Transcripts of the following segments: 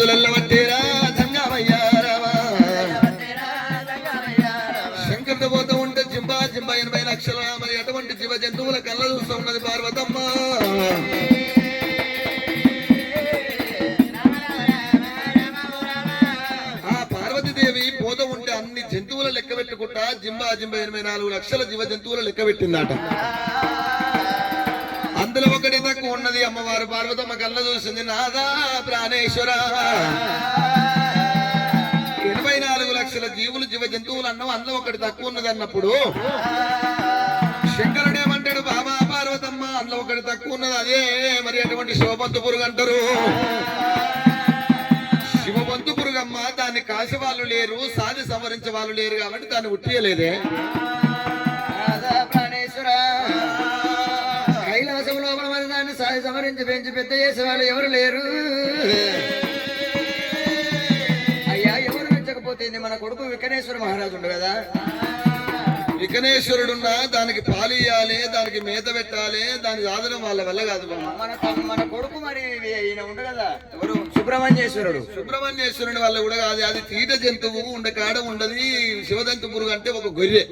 ఎద్దులెల్లవట్టేరా జంగమయ్య రామా శంకరుడు పోతూ ఉంటే జింబా 80 లక్షల మరి అటువంటి జీవ జంతువుల కళ్ళ చూస్తూ ఉన్నది పార్వతమ్మ. ఆ పార్వతీదేవి పోతూ ఉంటే అన్ని జంతువుల లెక్క పెట్టుకుంటా జింబా 84 లక్షల జీవ జంతువుల లెక్క పెట్టిందట. అందులో ఒకటి తక్కువ ఉన్నది అమ్మవారు పార్వతమ్మ కళ్ళ చూసింది. నాదా ప్రాణేశ్వర 84 లక్షల జీవులు జీవ జంతువులు అన్నం అందులో ఒకటి తక్కువ ఉన్నది అన్నప్పుడు శంకరుడు ఏమంటాడు, బాబా పార్వతమ్మ అందులో ఒకటి తక్కువ ఉన్నది అదే మరి అటువంటి శివబంతు పురుగు అంటారు. శివబంతు పురుగమ్మ దాన్ని కాసే వాళ్ళు లేరు, సాధి సంవరించే వాళ్ళు లేరు కాబట్టి దాన్ని ఉట్టియలేదే. కైలాసం లోపల మరి దాన్ని సాధి సంవరించి పెంచి పెద్ద చేసే వాళ్ళు ఎవరు లేరు. అయ్యా ఎవరు మెచ్చకపోతే మన కొడుకు వికనేశ్వర మహారాజు ఉండు కదా, వికనేశ్వరుడున్నా దానికి పాలు ఇయ్యాలి, దానికి మేత పెట్టాలి, దాని సాధనం వాళ్ళ వల్ల కాదు. మన కొడుకు మరి ఈయన ఉండు కదా ఎవరు సుబ్రహ్మణ్యేశ్వరుని వల్ల కూడా కాదు. అది తీట జంతువు ఉండకాడ ఉండదు. శివదంతు పురుగు అంటే ఒక గొర్రె.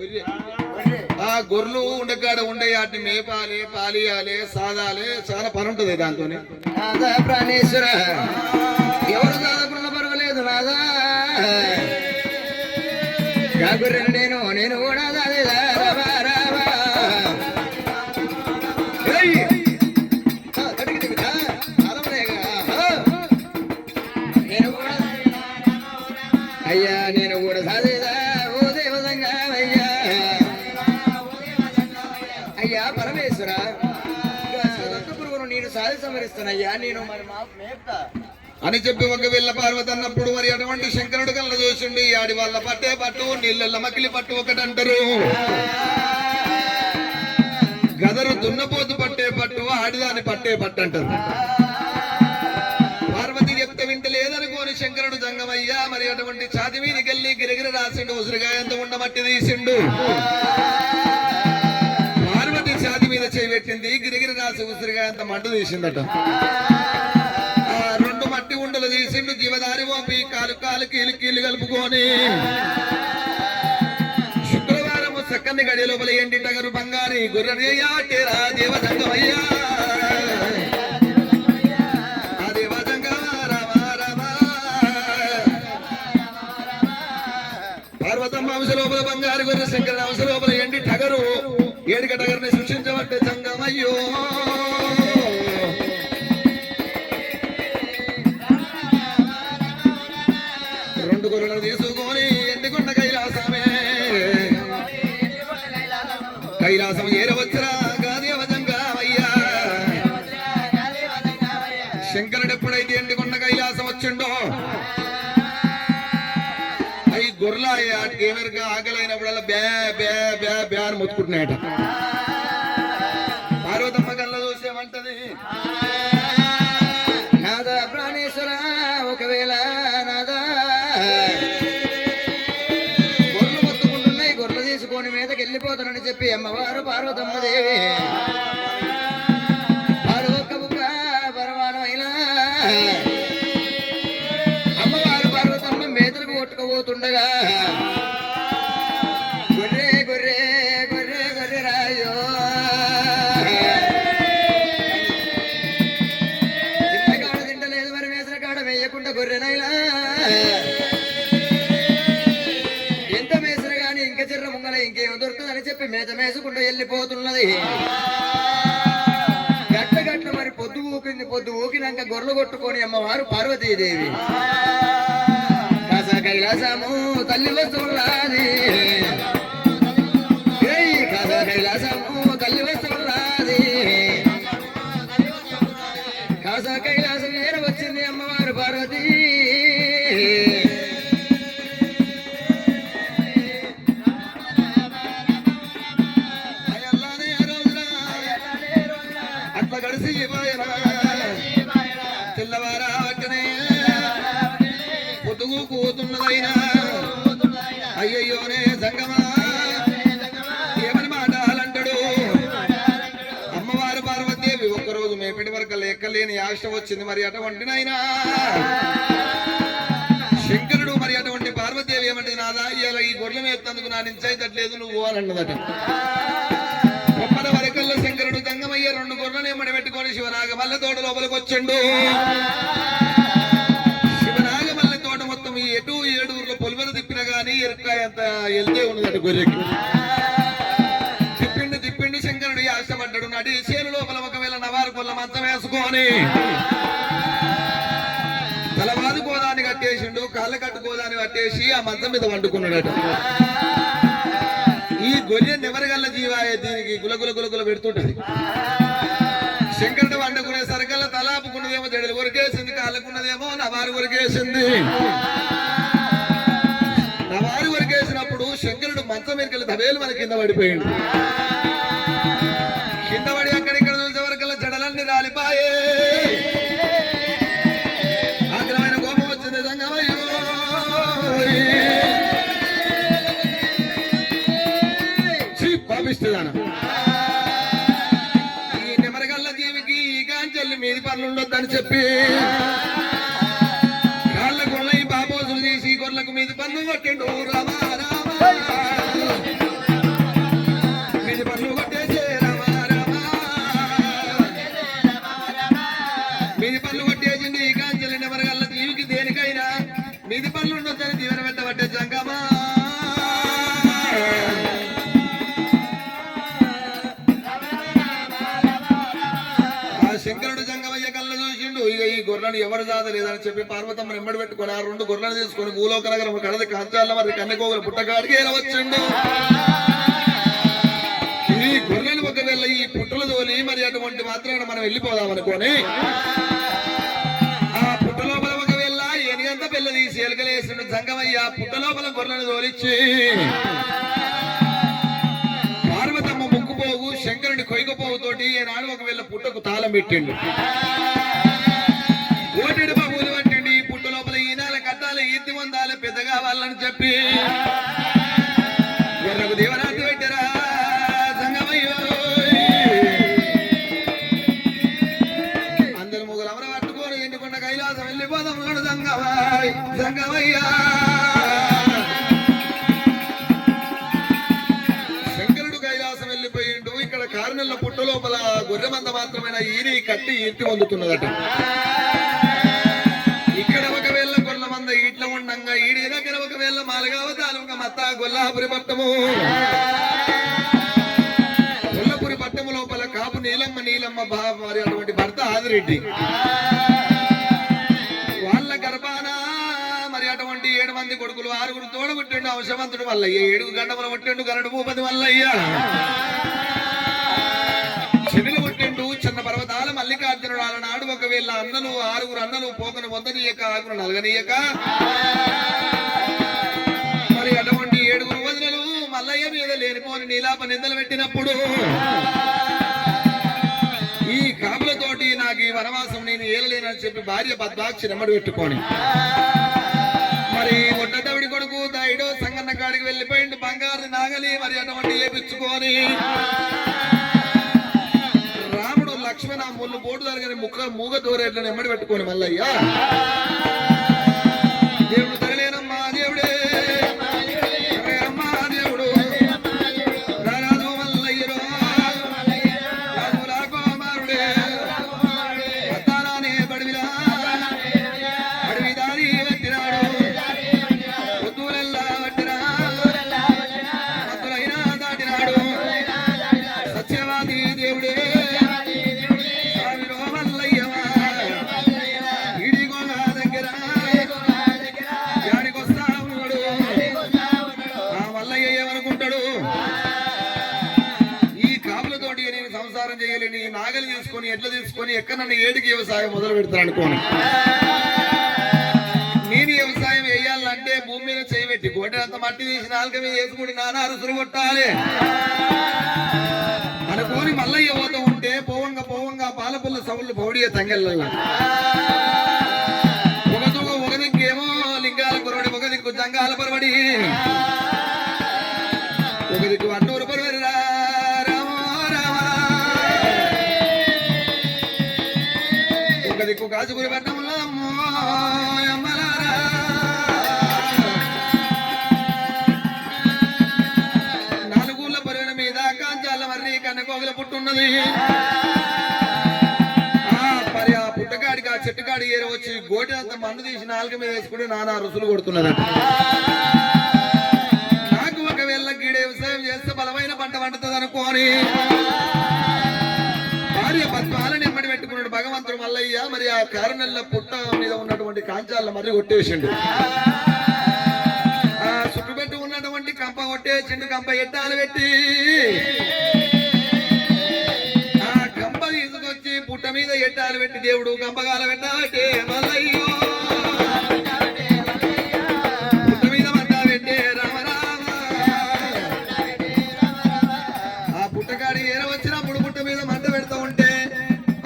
ఆ గొర్రెలు ఉండకాడ ఉండే వాటిని మేపాలి, పాలియాలి, సాదాలి, చాలా పని ఉంటది దాంతో. ప్రాణేశ్వర ఎవరు దాదాపున్న పర్వాలేదు నాదా గొర్రెను నేను కూడా అయ్యా నేను కూడా సాధేదా ఓ దేవతంగా అయ్యా. అయ్యా పరమేశ్వర పురుగును నేను సాధి సమరిస్తానయ్యా, నేను మరి మేపుతా అని చెప్పి ఒక వెళ్ళ పార్వతి అన్నప్పుడు మరి అటువంటి శంకరుడు కళ్ళ చూసిండి. ఆడి వాళ్ళ పట్టే పట్టు నీళ్ళ మకిలి పట్టు ఒకటి అంటారు, గదరు దున్నపోతు పట్టే పట్టు ఆడిదాన్ని పట్టే పట్టు అంటారు. పార్వతి చెప్తే వింటే లేదనుకోని శంకరుడు జంగమయ్యా మరి అటువంటి ఛాతి మీదకి వెళ్ళి గిరిగిర రాసిండు, ఉసిరిగాయ ఎంత ఉండమట్టి తీసిండు. పార్వతి ఛాతి మీద చేయి పెట్టింది, గిరిగిర రాసి ఉసిరిగాయ అంత మంట తీసిందట. మట్టి ఉండలు తీసిండు, జీవదారి పంపి కాలు కీలు కలుపుకొని శుక్రవారం చక్కని గడి లోపల ఎండి టగరు బంగారి గుర్రయ్యా దేవతంగమయ్యా పార్వతమ్మ అంశ లోపల బంగారు గొర్రె, శంకర అంశ లోపల ఎండి టగరు. ఏడిక టగరుని సృష్టించబట్టే జంగమయ్యో. గొర్రెలను తీసుకొని ఎండుకొండ కైలాసమే, కైలాసం ఏరవచ్చరా దేవతంగమయ్యా. శంకరుడు ఎప్పుడైతే ఎండుకొండ కైలాసం వచ్చిండో అవి గొర్రెల ఏమరుగా ఆకలైనప్పుడల్లా బ్యా బ్యా బ్యా బ్యా అని మొత్తుకుంటున్నాయట. పార్వతమ్మ కళ్ళ చూసేమంటది, నాదా ప్రాణేశ్వర ఒకవేళ నాదా గొర్రెలు మొత్తుకుంటున్నాయి, గొర్రెలు తీసుకొని మీదకి వెళ్ళిపోతానని చెప్పి అమ్మవారు పార్వతమ్మ దేవి వారు ఒక్క బుక్క పరమానమైన అమ్మవారు పార్వతమ్మ మేతలకు కొట్టుకుపోతుండగా గొర్రె గొర్రె గొర్రె గొర్రె రాయో తింటకాడ తింటలేదు మరి మేసల కాడ వేయకుండా గొర్రెనైలా ఎంత మేసరు గాని ఇంకా చిర్ర ముంగల ఇంకేం దొరుకుతుందని చెప్పి మేత మేసుకుంటూ వెళ్ళిపోతున్నది. గట్ల మరి పొద్దు ఊకింది, పొద్దు ఊకినాక గొర్రెలు కొట్టుకొని అమ్మవారు పార్వతీదేవి కాసా కైలాసము తల్లి వస్తువులాది, కాసా కైలాసము తల్లి వస్తువులాది, కాసా కైలాసం ఏర వచ్చింది అమ్మవారు పార్వతి. అట్లా గడిసి తెల్లవారా వట్టనే పొద్దుగు కూతున్నదైనా అయ్యయ్యోనే సంగమా ఏమని మాటాలంటాడు. అమ్మవారు పార్వతీదేవి ఒక్కరోజు మేపటి వరకు లెక్కలేని ఆశ వచ్చింది మరి అటువంటినైనా శంకరుడు మరి అటువంటి పార్వతీదేవి ఏమంటే నాదా ఇలా ఈ గొర్రెలు ఎత్తందుకు నా నించైతట్లేదు నువ్వు అని అన్నదట. కొమ్మల వరకల్లో శంకరుడు గంగమయ్య 2 గొర్రెలను ఎమ్మడి పెట్టుకొని శివనాగమల్ల తోట లోపలికి వచ్చిండు. శివనాగమల్ల తోట మొత్తం ఎటు 7 ఊర్లో పొలిమేర తిప్పిన గానీ ఎరకాయ అంత వెళ్తే ఉన్నదట గొర్రెకి. తిప్పిండు శంకరుడు ఆశపడ్డాడు. నడి చేను లోపల ఒకవేళ నవారు కొల్ల మంచం వేసుకొని తలవాదు గోదాన్ని కట్టేసిండు, కాళ్ళ కట్టుకోదాన్ని కట్టేసి ఆ మంచం మీద వండుకున్నాడట. ఈ గొర్రె నెవరగల్ల జీవాయ దీనికి గులగుల పెడుతుంటది. శంకరుడు వండుకునే సరికల్లా తలాపుకున్నదేమో జడలు కొరికేసింది, కాళ్ళకున్నదేమో నవారు కొరికేసింది. నవారు కొరికేసినప్పుడు శంకరుడు మంచం మీదకెళ్ళి తవేలు మన కింద పడిపోయిండు. కింద పడి అక్కడిక్కడ చూసే వరకల్లా జడలన్నీ రాలిపాయే. ఆగ్రమైన కోపం వచ్చింది సంగమయ్యో. పాపిస్తుందాన ఈ నెమరగల్ల జీవికి ఈ కాంచెల్లి మీది పనులు ఉండొద్దని చెప్పి కాళ్ళ గొల్ల ఈ బాబోసులు తీసి గొర్రెలకు మీది పనులు కొట్టిండు. రామా మీది పనులు కొట్టేసే రామా మీది పనులు కొట్టేసింది. ఈ కాంచెల్లి నెమరగల్ల జీవికి దేనికైనా మీది పనులు ఉండొద్దని దీవెన పెట్టబట్టే సంగమా. శంకరుడు జంగమయ్య కళ్ళ చూసిండు. ఇక ఈ గొర్రెలను ఎవరు జాదలేదని చెప్పి పార్వతమ్మను ఎంబడి పెట్టుకొని ఆ 2 గొర్రెలను తీసుకొని భూలోక నగరం కడది కాంచాల మరి కన్నెకోగలు పుట్టకాడికి వచ్చండు. ఈ గొర్రెలు ఒకవేళ ఈ పుట్టలు తోలి మరి అటువంటి మాత్రాన మనం వెళ్ళిపోదాం అనుకోని ఆ పుట్ట లోపల ఒకవేళ ఎనిగంత పిల్ల తీసి ఎలకలేసిండు జంగమయ్య. పుట్ట లోపల గొర్రెలను తోలిచ్చి పార్వతమ్మ ముక్కుపోగు శంకరుడి కొయ్యకపోవుతోటి ఏనాడు ఒకవేళ పుట్టకు తాళం పెట్టిండు. ఓటెడు బాబులు పట్టిండి. ఈ పుట్ట లోపల ఈనాల కట్టాలి, ఈతి పొందాలి, పెద్ద కావాలని చెప్పి గొర్రెకు దీవనార్థి పెట్టారా సంగమయ్యో. అందరు ముగ్గురు అమర పట్టుకొని ఎండుకొండ కైలాసం వెళ్ళిపోదాం సంగమయ్యా. కారణంలో పుట్ట లోపల గొర్రె మంద మాత్రమైన ఈని కట్టి ఇంటి పొందుతున్నదట. ఇక్కడ ఒకవేళ గొర్రెల మంద ఇట్లా ఉండంగా ఈడి దగ్గర ఒకవేళ మాలగావతాలు మత్త గొల్లాపురి పట్టము. గొల్లపురి పట్టము లోపల కాపు నీలమ్మ మరి అటువంటి భర్త ఆదిరెడ్డి వాళ్ళ గర్భాన మరి అటువంటి 7 మంది కొడుకులు 6గురు తోడ పుట్టిండు. అవసరవంతుడు వల్లయ్య 7 గంటముల పుట్టిండు. గరడు భూపతి వల్లయ్య చెవిలు పుట్టిండు. చిన్న పర్వతాల మల్లికార్జునుడు ఆలనాడు ఒకవేళ అన్నలు 6గురు అన్నలు పోకను వద్దనీయక ఆగురు నలగనీయక మరి అటువంటి 7గురు వదినలు మల్లయ్య మీద లేనిపోని నీలాప నిందలు పెట్టినప్పుడు ఈ కాపులతోటి నాకు ఈ వనవాసం నేను ఏలలేనని చెప్పి భార్య పద్మాక్షి నెమ్మడి పెట్టుకొని మరి ఒడ్డదవిడి కొడుకు దైడో సంగన్న కాడికి వెళ్ళిపోయిండు. బంగారు నాగలి మరి అటువంటి ఏపించుకొని రాముడు లక్ష్మణ ముళ్ళు బోటు దగ్గర మూగ దూరేట్లను ఎమ్మడి పెట్టుకొని మల్లయ్య దేవుడు తగలేనమ్మా దేవుడే అమ్మా దేవుడు రారాజు మల్లయ్యరో రాజులాకోమారుడే అత్తారానే బడివిలా అడవి దారి పెట్టినాడు పొద్దులెల్లా పట్టినా మత్తులైనా దాటినాడు సత్యవాది దేవుడే చేయలేని నాగలి తీసుకొని ఎట్లా తీసుకొని ఎక్కడ నన్ను ఏడికి వ్యవసాయం మొదలు పెడతాను అనుకోని నేను వ్యవసాయం వేయాలంటే భూమి మీద చేయబెట్టి గోటంత మట్టి తీసి నాలుక మీద వేసుకుని నానా అరుసులు కొట్టాలి అనుకోని మల్లయ్య పోతూ ఉంటే పోవంగా పాలపుల్ల సవుళ్ళు పౌడియ తంగెళ్ళ ఒక దిక్కేమో లింగాల పొరవడి ఒక దిక్కు జంగాల పొరవడి ఒక దిక్కు అన్నూరు పొరవడి దిక్కు కాచుకుని పట్టములో అమ్మలారా ఉన్నది. మరి ఆ పుట్టకాడికి ఆ చెట్టుకాడి ఏర వచ్చి గోటి అంత మన్ను తీసి నాలుగు మీద వేసుకుని నానా రుసులు కొడుతున్నదట. నాకు ఒకవేళ గీడే వ్యవసాయం చేస్తే బలమైన పంట పండుతుంది అనుకోని భార్య పద్మాలని ఎమ్మడి పెట్టుకున్నాడు భగవంతుడు మల్లయ్య. మరి ఆ కారణంల పుట్ట మీద ఉన్నటువంటి కాంచాలను మరి కొట్టేసిండు. ఆ చుట్టుపెట్టు ఉన్నటువంటి కంప కొట్టేసిండు. కంప ఎట్టాలు పెట్టి ఆ కంప తీసుకొచ్చి పుట్ట మీద ఎట్టాలు పెట్టి దేవుడు కంపగాల పెట్టాటే మల్లయ్యో పుట్ట మీద మంట పెట్టే రామరామ. ఆ పుట్టకాడి ఏర వచ్చినప్పుడు పుట్ట మీద మంట పెడతా ఉంటే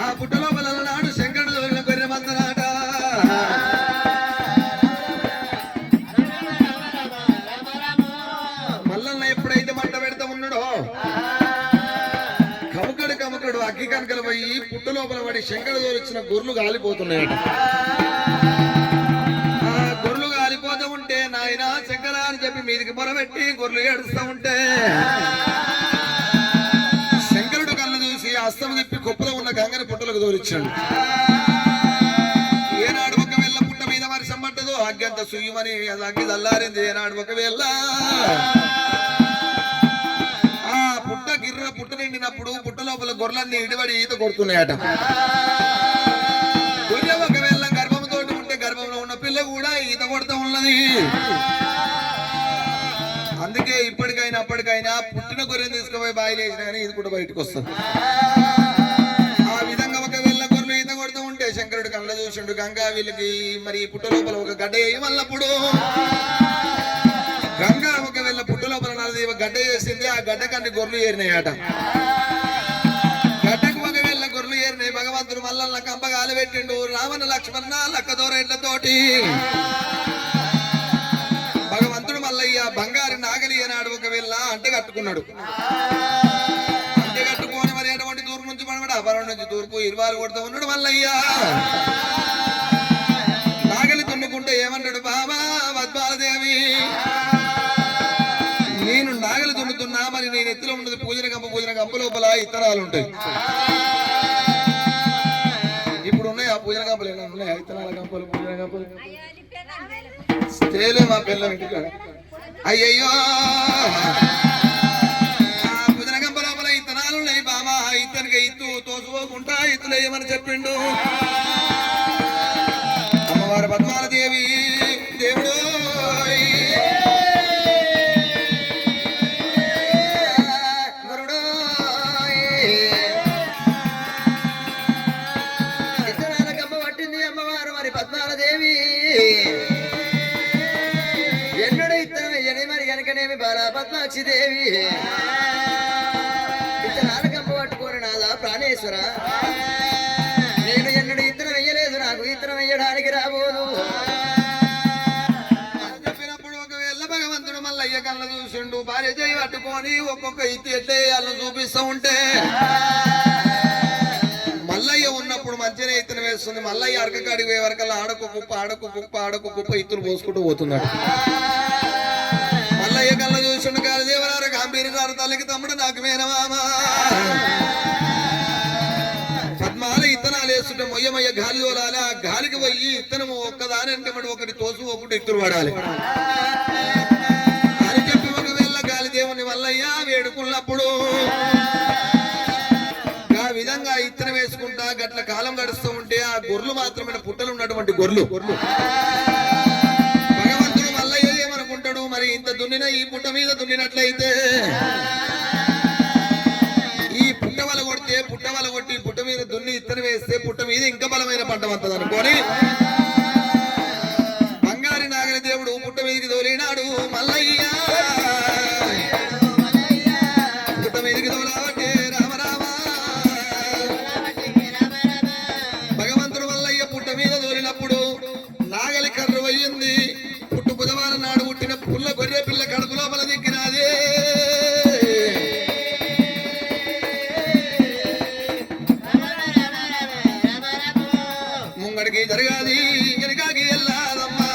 ఆ పుట్ట లోపల నాడు శంకరుడు దొరికిన గొర్రె మందనాట. మల్లన్న ఎప్పుడైతే మంట పెడతా ఉన్నాడో కముకడు అగ్గి కనుకలు పోయి పుట్ట లోపల పడి శంకరుడు వచ్చిన గొర్రెలు గాలిపోతున్నాయట. ఆ గొర్రెలు గాలిపోతూ ఉంటే నాయన శంకర అని చెప్పి మీదికి పొరబెట్టి గొర్రెలు ఏడుస్తూ ఉంటే శంకరుడు కళ్ళు చూసి అస్తం తిప్పి కుప్పలో ఉన్న గంగని పుట్టలకు దోరిచ్చాడు. ఏనాడు ఒకవేళ పుట్ట మీద వర్షం పట్టదో అగ్గి అంత సుయ్యమని అది అగ్గి చల్లారింది. ఏనాడు ఒకవేళ ఆ పుట్ట గిర్ర పుట్ట నిండినప్పుడు పుట్ట లోపల గొర్రెలన్నీ ఇడిబడి ఈత కొడుతున్నాయట. గొర్రె ఒకవేళ గర్భంతో ఉంటే గర్భంలో ఉన్న పిల్ల కూడా ఈత కొడుతూ ఉన్నది. అందుకే ఇప్పటికైనా అప్పటికైనా పుట్టిన గొర్రెని తీసుకుపోయి బాయిలు వేసినా కానీ ఇది కూడా బయటకు వస్తుంది. ఆ విధంగా ఒకవేళ గొర్రెలు ఈత కొడుతూ ఉంటే శంకరుడు కళ్ళ చూసిండు గంగా వీళ్ళకి మరి పుట్ట లోపల ఒక గడ్డ వేయమన్నప్పుడు గంగా ఒకవేళ పుట్ట లోపల నలది గడ్డ చేసింది. ఆ గడ్డ కన్ని గొర్రెలు ఏరినాయట. గడ్డకు ఒకవేళ గొర్రెలు ఏరినాయి. భగవంతుడు మల్లన్న కంపగాలు పెట్టిండు. రావణ లక్ష్మణ లక్కదోరేళ్లతోటి భగవంతుడు మల్లయ్య బంగారు నాగలి ఏనాడు ఒకవేళ అంటే కట్టుకున్నాడు. అంటే కట్టుకొని మరి ఎటువంటి తూర్పు నుంచి పడమడు అపరం నుంచి తూర్పు ఇరువారు కొడుతూ ఉన్నాడు మల్లయ్య. నాగలి తున్నుకుంటే ఏమన్నాడు బాబా పద్మాలదేవి నేను నాగలి తున్నుతున్నా మరి నేను ఎత్తులో ఉన్నది పూజన కంప లోపల ఇత్తనాలు ఉంటాయి. ఇప్పుడు ఉన్నాయి ఆ పూజన కంపలు ఏమైనా ఉన్నాయి ఇత్తనాల కంపలు పూజన కంపలు తేలే మా పిల్లల ఇంటికి అయ్యయ్యో పూజన కంప లోపల ఇత్తనాలు ఉన్నాయి బాబా. ఇత్తనికి ఇత్తు తోసుకోకుండా ఇత్తులు వేయమని చెప్పిండు అమ్మవారు పద్మాలదేవి. దేవుడు ఇత్తనాల కంప పట్టింది అమ్మవారు మరి పద్మాలదేవి. ఎన్నడూ ఇత్తనం వెయ్యని మరి వెనకనేమి బాలా పద్మాక్షిదేవి. ఇత్తనాల కంప పట్టుకోరు నాదా ప్రాణేశ్వర నేను ఎన్నడూ ఇత్తనం వెయ్యలేదు. నాకు ఇత్తనం వెయ్యడానికి రాబోదు చెప్పినప్పుడు ఒకవేళ భగవంతుడు మల్లయ్య కళ్ళ చూసిండు. భార్య చేయి పట్టుకొని ఒక్కొక్క ఇత్తి ఎట్లే వాళ్ళని చూపిస్తూ ఉంటే మల్లయ్య ఉన్నప్పుడు మంచిగా ఇత్తనం వేస్తుంది. మల్లయ్య అరకకాడికి పోయే వరకల్లా ఆడకు కుప్ప ఇత్తులు పోసుకుంటూ పోతున్నాడు. మల్లయ్య కళ్ళ చూసిండు. కాదు దేవరారు గాంభీర్యారు తల్లికి తమ్ముడు నాకు మేనమామా పద్మాల ఇత్తనాలు వేస్తుంటే మొయ్యమయ్య గాలి తోలాలి. ఆ గాలికి పోయి ఇత్తనము ఒక్కదాని అంటే ఒకటి తోసు ఒకటి ఇత్తులు పడాలి అని చెప్పి ఒకవేళ గాలి దేవుని మల్లయ్య వేడుకున్నప్పుడు ఆ విధంగా ఇత్తనం వేసుకుంటా గట్ల కాలం గడుస్తూ ఉంటే ఆ గొర్రెలు మాత్రమే పుట్టలు ఉన్నటువంటి గొర్రెలు భగవంతుడు మల్లయ్య ఏమనుకుంటాడు మరి ఇంత దున్నిన ఈ పుట్ట మీద దున్నినట్లయితే ఈ పుట్ట వల కొడితే పుట్ట వల కొట్టి పుట్ట మీద దున్ని ఇత్తనం వేస్తే పుట్ట మీద ఇంకా బలమైన పంట వస్తుంది అనుకోని బంగారి నాగరి దేవుడు పుట్ట మీదకి తోలినాడు మల్లయ్య. పుట్ట మీదకి తోలావటే రామరామ. భగవంతుడు మల్లయ్య పుట్ట మీద తోలినప్పుడు నాగలి కర్ర అయ్యింది. పుట్టు బుధవారం నాడు పుట్టిన పుల్ల గొర్రె పిల్ల కడుపు లోపల దిక్కినాదే. ముంగడికి జరగాది వెనకాకి వెళ్ళాదమ్మా.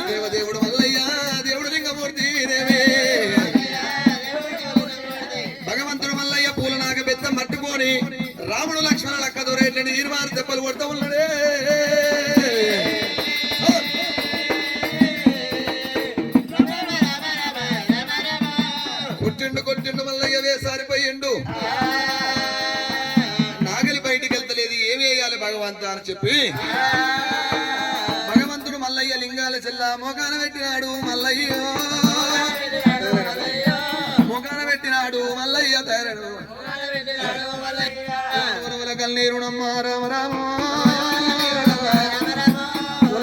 దేవదేవుడు మల్లయ్య దేవుడు లింగమూర్తి దేవే ఇట్లా నీరు మారి దెబ్బలు కొడతా ఉన్నాడే కొట్టిండు మల్లయ్య వేసారిపోయిండు నాగలి బయటికి వెళ్తలేదు ఏమి వేయాలి భగవంతు అని చెప్పి భగవంతుడు మల్లయ్య లింగాల చెల్ల మోకాన పెట్టినాడు మల్లయ్య మోకాన పెట్టినాడు మల్లయ్య తేరడు కన్నీరుణమ్మ రామ రామ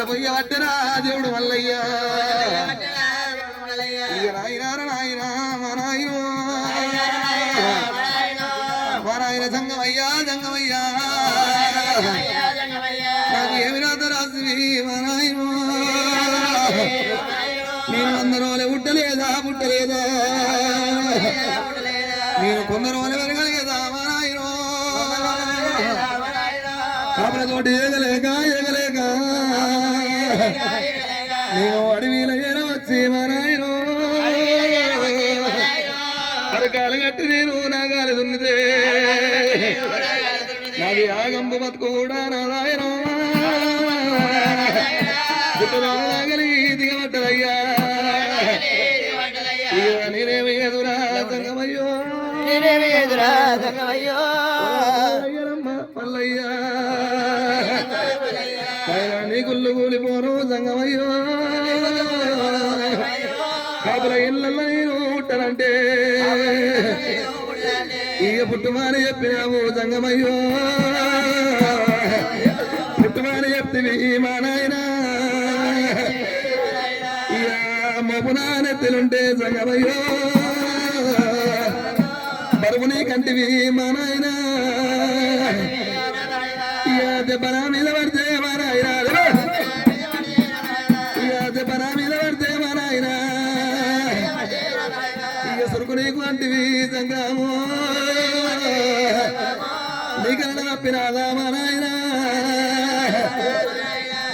పొయ్య పట్టినా దేవుడు మల్లయ్య నాయనార నాయన మా నాయన మా నాయన జంగమయ్యా జంగమయ్యా నాకు ఏమి రాత రాసి మా నాయన నేను 100 రోజులే పుట్టలేదా పుట్టలేదా నేను 100 రోజులు పెరగలేదా మా నాయన కాపలతోటి ఏగలేక ఏగలేక నేను అడవిలో ఏరవచ్చి మా నాయన అరకాలు కట్టి నేను నాగాలి దున్నితే నాది ఆగంబు బతుకు కూడా నా నాయన గుట్టలాగలి దిగబడ్డదయ్యా నేనేమి ఎదురా సంగమయ్యో మల్లయ్యా నీ గుళ్ళు కూలిపోను సంగమయ్యో కాపుల ఇళ్ళల్లో నేను ఉంటానంటే ఇక పుట్టుమాని చెప్పినావు సంగమయ్యో పుట్టుమాని చెప్తివి మా నాయన ఇక మపునానెత్తిలుంటే సంగమయ్యో బరువు నీ కంటివి మా నాయన ఇక దెబ్బనా మీద పడితే మా నాయన ఇక దెబ్బనా మీద పడితే మా నాయన ఇక సురుకు నీకు అంటివి సంగము నీకన్నా తప్పినాదా మా నాయన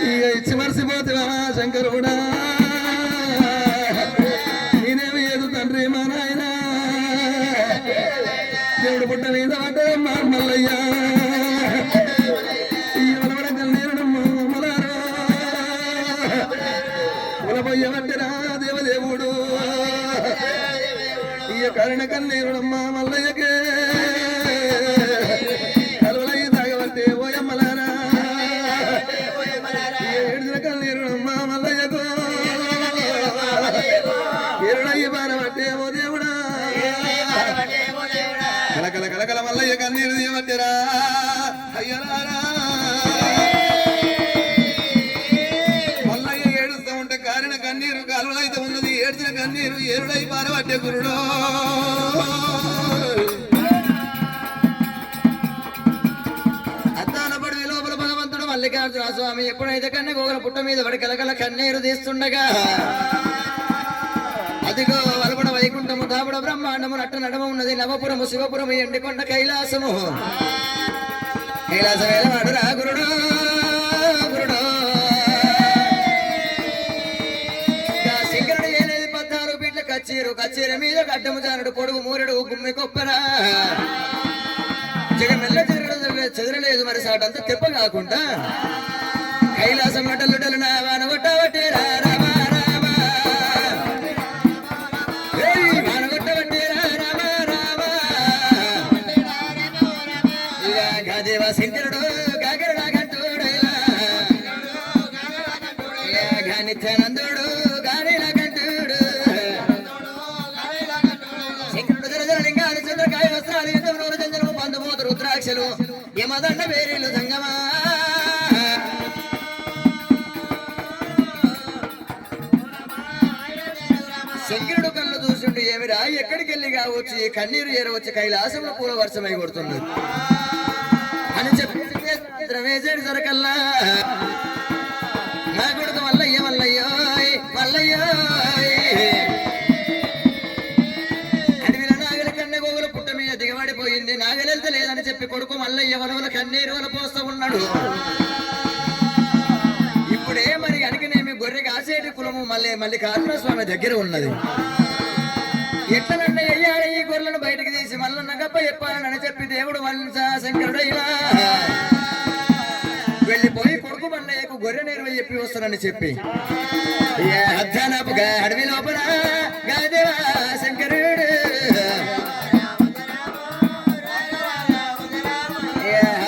ఇక ఇచ్చి మర్చిపోతేవా శంకరుడా నేనేమి ఏదు తండ్రి మా నాయన దేవుడు పుట్ట మీద పడ్డమ్మా మల్లయ్యా పొయ్య పట్టినా దేవదేవుడు ఇయ కరుణ కన్నీరుడమ్మా మల్లయ్యకే కలువలయ్యి తాగబట్టే ఓయమ్మలారా ఏడుదిన కన్నీరుడమ్మా మల్లయ్యకు ఏరుడయ్యి బారబట్టే ఓ దేవుడా కలకల కలకల మల్లయ్య కన్నీరు తీయబట్టిరా అయ్యలారా కన్నీరు కాలువలైతే ఉన్నది ఏడ్చిన కన్నీరు ఏరుడై పారబట్టే గురుడు అద్దాల పడి లోపల భగవంతుడు మల్లికార్జున స్వామి ఎప్పుడైతే కన్నె గోగల పుట్ట మీద పడి కలకల కన్నీరు తీస్తుండగా అదిగో వలపడ వైకుంఠము తాపడ బ్రహ్మాండము నట్ట నడమ ఉన్నది నవపురము శివపురము ఎండికొండ కైలాసము కైలాసం వేలవాడు రా గురుడు గురుడు కచ్చేరు మీద గడ్డము జానుడు పొడుగు మూరెడు గుమ్మి కొప్పరా జగమెల్ల చెదరలేదు మరి సాటంతా తెప్ప కాకుండా కైలాసం నటలుటలు నా వాన కొట్టబట్టే రామ రామ వాన కొట్టబట్టే రామ రామ దేవ శంకరుడు కాకరడా కంటుడు నిత్యానందుడు గానిలా కంటుడు చంద్రకాయ వస్త్రాలు ఎందరూ చంద్రము పందుమూత రుద్రాక్షలు యమదండ వేరేలు సంగమా శంకరుడు కళ్ళు చూసిండు ఏమిరా ఎక్కడికి వెళ్ళి కావచ్చు ఈ కన్నీరు ఏరవచ్చి కైలాసంలో పూల వర్షమై కొడుతుంది అని చెప్పి వేసాడు సరకల్లా నా కొడుకు మల్లయ్య మల్లయ్యో మల్లయ్యో దిగబడిపోయింది నాగలెళ్త లేదని చెప్పి కొడుకు మల్లయ్య వడవల కన్నీరు వల పోస్తూ ఉన్నాడు ఇప్పుడే మరి అడిగినేమి గొర్రె కాసేటి కులము మల్లికార్జున స్వామి దగ్గర ఉన్నది ఎట్లనన్న అయ్యాడు ఈ గొర్రెలను బయటకు తీసి మల్లన్న గప్ప చెప్పాలని చెప్పి దేవుడు మల్లి శంకరుడయ్యా గొర్రె నేర్వ చెప్పి వస్తానని చెప్పి అధ్యానపుగా అడవి లోపల గాదేవా శంకరుడు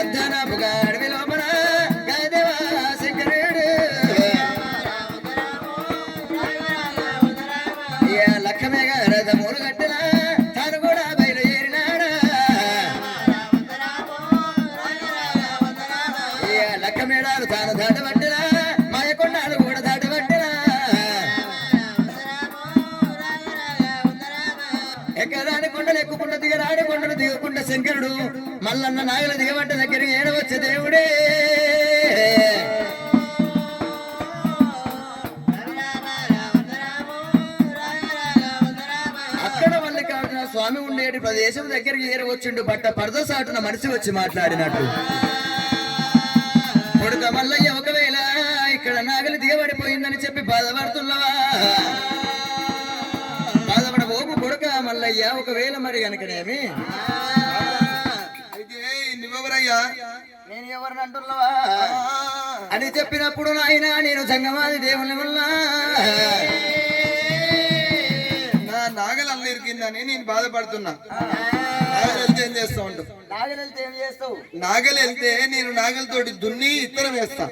అధ్యానపుగా అడవి లోపల గాదేవా శంకరుడు లక్కమేగ రథములు గట్టెల తాను కూడా బయలుదేరినాడా లక్కమేడాలు తాను దాటబట్టెలా మాయకొండాలు కూడా దాటబట్టెలా ఎక్కరాని కొండలు ఎక్కుకుండా దిగరాని కొండలు దిగకుండా శంకరుడు మల్లన్న నాగలు దిగబట్ట దగ్గర ఏడవచ్చే దేవుడే స్వామి ఉండేటి ప్రదేశం దగ్గరికి ఏరవచ్చుండు బట్ట పరదసాటున మనిషి వచ్చి మాట్లాడినట్టు కొడుక మల్లయ్య ఒకవేళ ఇక్కడ నాగలి దిగబడిపోయిందని చెప్పి బాధపడుతున్నవా బాధపడబోకు కొడుక మల్లయ్య ఒకవేళ మరి కనుకనేమి అయితే నువ్వెవరయ్యా నేను ఎవరిని అంటున్నావా అని చెప్పినప్పుడు నాయన నేను జంగమాది దేవుని వల్ల నాగలు అల్లిరికిందని నేను బాధపడుతున్నా నాగలు వెళ్తే ఏం చేస్తా ఉంటావు నాగలు వెళ్తే నేను నాగలతోటి దున్ని ఇత్తనం వేస్తా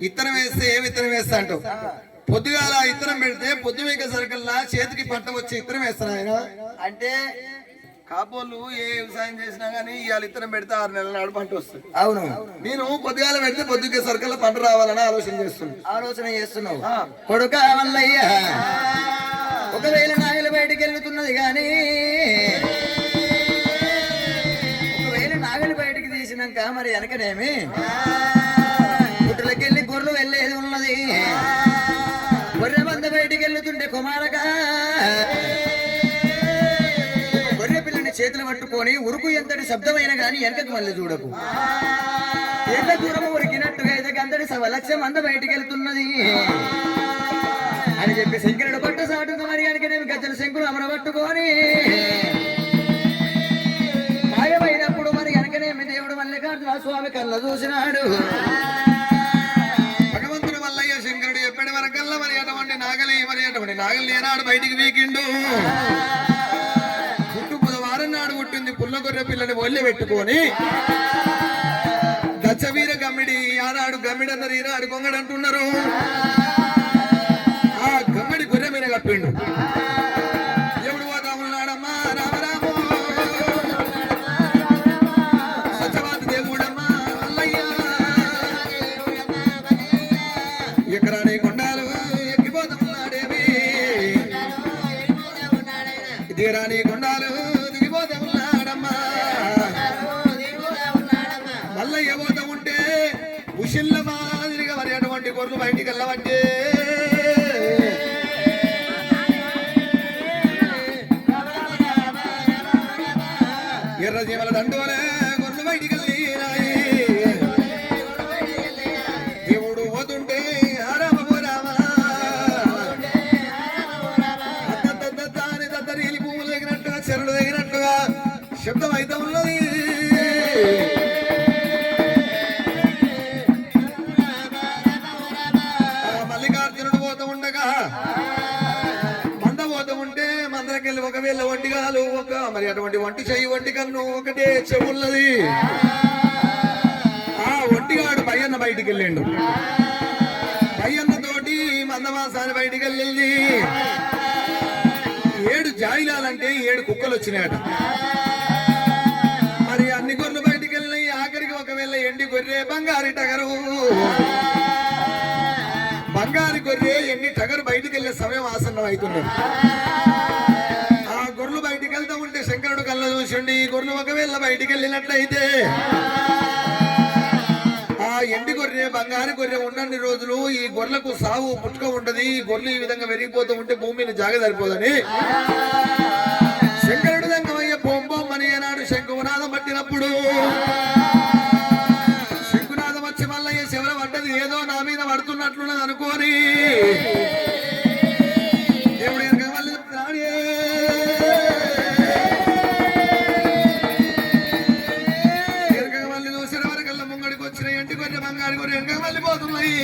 ఇత్తనం వేస్తే ఏం ఇత్తనం వేస్తా అంటావు పొద్దుగాల ఇత్తనం పెడితే పొద్దుమేక సరికల్లా చేతికి పంట వచ్చి ఇత్తనం వేస్తాను ఆయన అంటే కాపోళ్ళు ఏ వ్యవసాయం చేసినా గానీ ఇవాళ ఇత్తనం పెడితే 6 నెలల నాడు పంట వస్తుంది అవును నేను పొద్దుగాల పెడితే పొద్దుకే సరికల్లా పంట రావాలని ఆలోచన చేస్తున్నావు కొడుక మల్లయ్య ఒకవేళ నాగలు బయటికి వెళ్తున్నది కానీ ఒకవేళ నాగలు బయటికి తీసినాక మరి వెనకనేమి పుట్టులకెళ్ళి గొర్రెలు వెళ్ళేది ఉన్నది గొర్రె మంద బయటికి వెళ్తుంటే కుమారగా గొర్రె పిల్లని చేతులు పట్టుకొని ఉరుకు ఎంతటి శబ్దమైన గాని వెనకకు మళ్ళీ చూడకు ఎంత దూరం ఉరికినట్టుగా అయితే అంతటి 1,00,000 మంద బయటికి వెళ్తున్నది అని చెప్పి శంకరుడు పట్టు సాటుకు మరి కనుకనేమి గజ్జల శంకులు అమరబట్టుకొని మాయమైనప్పుడు మరి కనుకనేమి దేవుడు మల్లికార్జున స్వామి కళ్ళ చూసినాడు భగవంతుడు మల్లయ్య శంకరుడు ఎప్పటి వరకల్లా మరి అటువంటి నాగలి ఏనాడు బయటికి వీకిండు పుట్టు బుధవారం నాడు పుట్టింది పుల్ల గొర్రె పిల్లని ఒళ్ళె పెట్టుకొని దచ్చవీర గమ్మిడి ఆనాడు గమ్మిడి అన్నారు ఈనాడు గొంగడు అంటున్నారు గమ్మడి గొర్రె మీద కప్పిండు దేవుడు పోతా ఉన్నాడమ్మా రామరాము సత్యవాది దేవుడమ్మా మల్లయ్య ఎక్కరాని కొండాలు ఎక్కిపోతా ఉన్నాడేమి దిగరాని కొండాలు దిగిపోతా ఉన్నాడమ్మా మల్లయ్య పోతా ఉంటే ఉషిల్ల మాదిరిగా మరి అటువంటి గొర్రెలు బయటికి వెళ్ళబట్టే ఎర్ర జీవల దండోలే గొర్రెలు బయటికి వెళ్ళినాయి దేవుడు పోతుంటే దద్దరి పువ్వులు తగినట్టుగా చెరువులు తగినట్టుగా శబ్దం అయితే ఉన్నది మల్లికార్జునుడు పోతూ ఉండగా మంద పోతూ ఉంటే మందరకెళ్ళి ఒకవేళ వంటిగాలు మరి అటువంటి వంటి చెయ్యి వంటి కన్ను ఒకటే చెవున్నది ఆ ఒంటిగాడు పయ్యన్న బయటికి వెళ్ళిండు పయ్యన్నతోటి మందమాసాన్ని బయటికి వెళ్ళింది 7 జాయిలాలంటే 7 కుక్కలు వచ్చినాయట మరి అన్ని గొర్రెలు బయటికి వెళ్ళినాయి ఆఖరికి ఒకవేళ ఎండి గొర్రె బంగారి టగరు బంగారు గొర్రె ఎండి టగరు బయటికి వెళ్ళే సమయం ఆసన్నం అవుతున్నది బయటికి వెళ్తా ఉంటే శంకరుడు కళ్ళ చూసిండి గొర్రెలు ఒకవేళ బయటికి వెళ్ళినట్లయితే ఆ ఎండి గొర్రె బంగారు గొర్రె ఉన్నన్ని రోజులు ఈ గొర్రెలకు సాగు పుట్టుక ఉంటది ఈ గొర్రెలు ఈ విధంగా పెరిగిపోతూ ఉంటే భూమిని జాగ సరిపోదని శంకరుడు దంగమయ్య బొంబొమ్మ అని ఏనాడు శంకునాదం పట్టినప్పుడు శంకునాదం వచ్చి మల్లయ్య శివర పడ్డది ఏదో నా మీద పడుతున్నట్లున్నది అనుకోని ముంగడికి వచ్చిన ఎంటి గొర్రె బంగారు గొర్రె వెనక మళ్ళీపోతున్నాయి.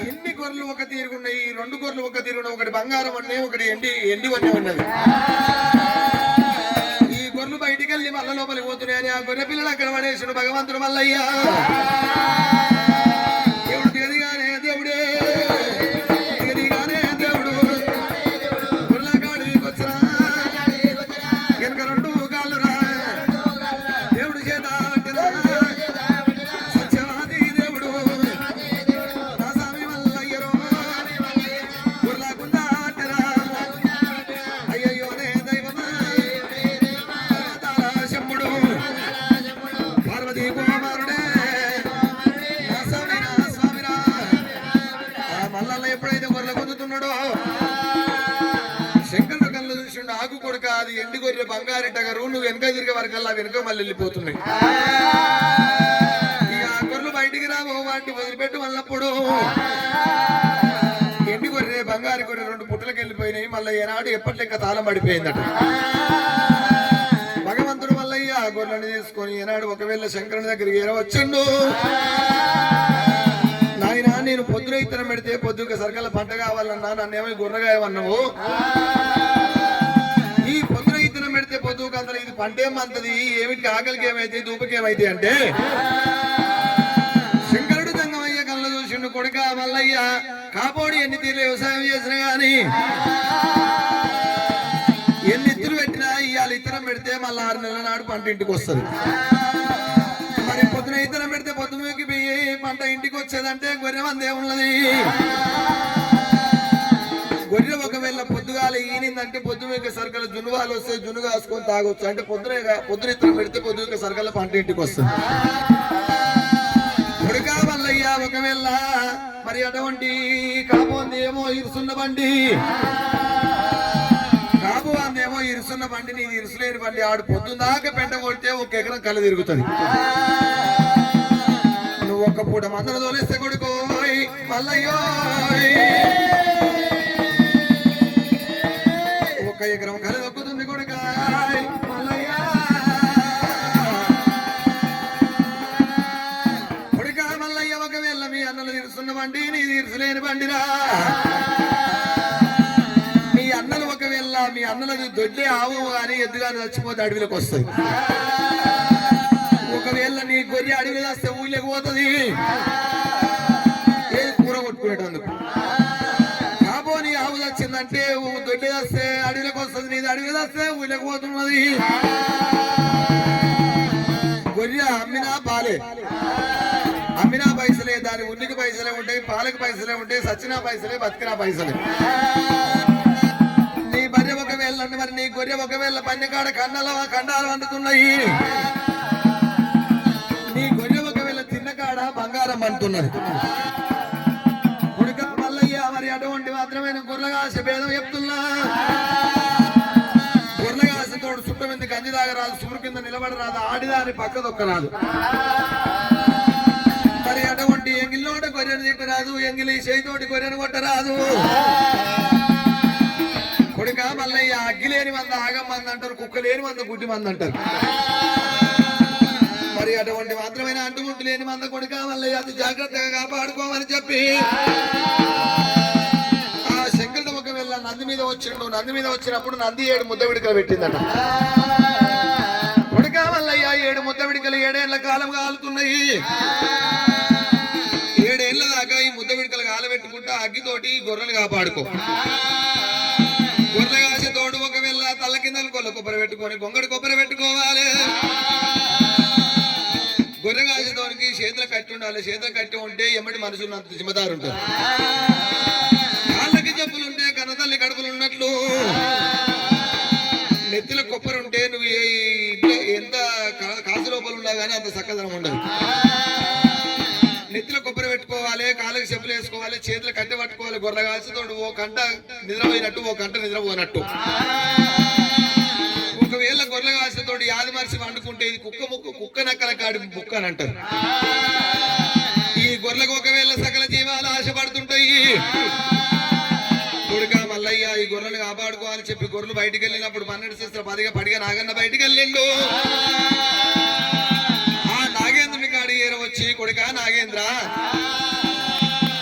ఎన్ని గొర్రెలు ఒక తీరుగున్నాయి, రెండు గొర్రెలు ఒక తీరుగున్నాయి. ఒకటి బంగారం అన్నీ, ఒకటి ఎండి వన్నే ఉన్నది. ఈ గొర్రెలు బయటికి వెళ్ళి మళ్ళీ లోపలికి పోతున్నాయని ఆ గొర్రె పిల్లలు అక్కడ పడేసిన భగవంతుడు మల్లయ్యా. అది ఎండి గొర్రె బంగారెట్టగారు నువ్వు వెనక తిరిగే వరకల్లా వెనుక మళ్ళీ వెళ్ళిపోతున్నాయి. ఆ గొర్రెలు బయటికి రాబో వాటిని వదిలిపెట్టు అన్నప్పుడు ఎండి గొర్రె బంగారు గొర్రె రెండు పుట్టలకు వెళ్ళిపోయినాయి. మళ్ళీ ఏనాడు ఎప్పటిలెక్క తాళం పడిపోయిందట. భగవంతుడు మల్లయ్య ఆ గొర్రెలను తీసుకొని ఏనాడు ఒకవేళ శంకరుని దగ్గరికి ఏరవచ్చుండు. నాయన నేను పొద్దున ఇత్తనం పెడితే పొద్దుక సరికల పంట కావాలన్నా నన్నేమో గొర్రెగాయమన్నావు. ఈ పొద్దున ఇత్తనం పెడితే పొద్దుకు అంత ఇది పంట ఏమంతది, ఏమిటికి ఆకలికి ఏమైతే దూపకి ఏమైతే అంటే శంకరుడు జంగమయ్య కళ్ళ చూసిండు. కొడుక మల్లయ్య కాపోడి ఎన్ని తీర్లు వ్యవసాయం చేసినా గాని ఎన్ని ఇత్తులు పెట్టినా ఇవాళ ఇత్తనం పెడితే మళ్ళీ 6 నెలల నాడు పంట ఇంటికి వస్తుంది. మరి పొద్దున ఇత్తనం పెడితే పొద్దుకి పంట ఇంటికి వచ్చేదంటే గొర్రె మంది ఏమున్నది. గొర్రె ఒకవేళ పొద్దుగాల ఈనిందంటే పొద్దుక సరుకుల జునువాలు వస్తే జును కాసుకొని తాగొచ్చు. అంటే పొద్దున ఇత్తనం పెడితే పొద్దుక సరుకుల పంట ఇంటికి వస్తుంది. కొడుకా మల్లయ్య ఒకవేళ మరి అటువంటి కాపోంది ఏమో ఇరుసున్న బండి, కాపు అందేమో ఇరుసున్న బండి, నీది ఇరుసులేని బండి. ఆడు పొద్దున్నాక పెంట కొడితే 1 ఎకరం కళ్ళు తిరుగుతుంది. నువ్వు ఒక్క పూట మందర తోలేస్తే కొడుకో మల్లయ్యో 1 ఎకరం కళ్ళు దొక్కుతుంది కొడుక మల్లయ్య. కొడుక మల్లయ్య ఒకవేళ మీ అన్నలు ఇరుసున్న బండి నీది ఇరుసులేని బండిరా. మీ అన్నలు ఒకవేళ మీ అన్నలది దొడ్డే ఆవు కానీ ఎద్దుగాని చచ్చిపోతే అడవిలోకి వస్తుంది. ఒకవేళ నీ గొర్రె అడవిలో వస్తే ఊళ్ళకి పోతుంది, ఏది కూర కొట్టుకునేటందుకు. కాబో నీ ఆవు వచ్చిందంటే దొడ్డి వస్తే అడవిలోకి వస్తుంది, నీది అడవిలో వస్తే ఊళ్ళకి పోతున్నది. గొర్రె అమ్మినా పాలే, అమ్మినా పైసలే, దాని ఉన్నికి పైసలే ఉంటాయి, పాలకు పైసలే ఉంటాయి, సచ్చినా పైసలే, బతికినా పైసలే. నీ బర్రె ఒకవేళ మరి నీ గొర్రె ఒకవేళ పన్నెకాడ కండాలు అందుతున్నాయి, నీ గొర్రె ఒకవేళ తిన్నకాడ బంగారం అంటున్నది. కొడుక మల్లయ్య మరి అటువంటి మాత్రమే గొర్రెగాస భేదం చెప్తున్నా. గొర్రెగాసతోడు చుట్టం ఎందుకు గంజి తాగరాదు, సూరు కింద నిలబడరాదు, ఆడిదాని పక్క దొక్కరాదు. మరి అటువంటి ఎంగిల్లోటి గొర్రెను తిట్టరాదు, ఎంగిలి చేతితోటి గొర్రెను కొట్టరాదు. కొడుక మల్లయ్య అగ్గి లేని మంద ఆగం మంది అంటారు, కుక్క లేని మంద గుడ్డి మంది అంటారు. మరి అటువంటి మాత్రమైన అంటుముట్టు లేని మంద కొడుక మల్లయ్య అతి జాగ్రత్తగా కాపాడుకోమని చెప్పి ఆ శంకరుడు ఒకవేళ నంది మీద వచ్చిండు. నంది మీద వచ్చినప్పుడు నంది 7 ముద్ద విడికలు పెట్టిందట. కొడుక మల్లయ్య 7 ముద్ద విడికలు 7 ఏళ్ల కాలం కాలుతున్నాయి. 7 ఏళ్ల దాకా ఈ ముద్ద విడికలు కాలబెట్టుకుంటా అగ్గితోటి గొర్రెలు కాపాడుకో. గొర్రె కాసేతోడు ఒకవేళ తల్ల కిందలు గొల్ల కొబ్బరి పెట్టుకొని గొంగడి కొబ్బరి పెట్టుకోవాలి. గొర్రె కాసేతోనికి చేతులు కట్టి ఉండాలి. చేతులు కట్టి ఉంటే ఎమ్మటి మనుషులు అంత జిమ్మదారు ఉంటారు. కాళ్ళకి జబ్బులు ఉంటే కన్నతల్లి కడుపులు ఉన్నట్లు నెత్తిలో కొబ్బరి ఉంటే నువ్వు ఎంత కాసు లోపల ఉన్నా కానీ అంత చక్కదనం ఉండదు. నెత్తిలో కొబ్బరి పెట్టుకోవాలి, కాళ్ళకి చెప్పులు వేసుకోవాలి, చేతులు కట్టె పట్టుకోవాలి. గొర్రె కాసేతోడు 1 గంట నిద్రపోయినట్టు 1 గంట నిద్రపోనట్టు. ఒకవేళ గొర్రె కాసేతోడు యాది మరిచి వండుకుంటే ఇది కుక్క నక్కల కాడి బుక్క అని అంటారు. ఈ గొర్రెలకు ఒకవేళ సకల జీవాలు ఆశపడుతుంటాయి. కొడుక మల్లయ్య ఈ గొర్రెలు కాపాడుకో అని చెప్పి గొర్రెలు బయటికి వెళ్ళినప్పుడు 12 శస్త్ర పదిగా పడిగా నాగన్న బయటికి వెళ్ళిండు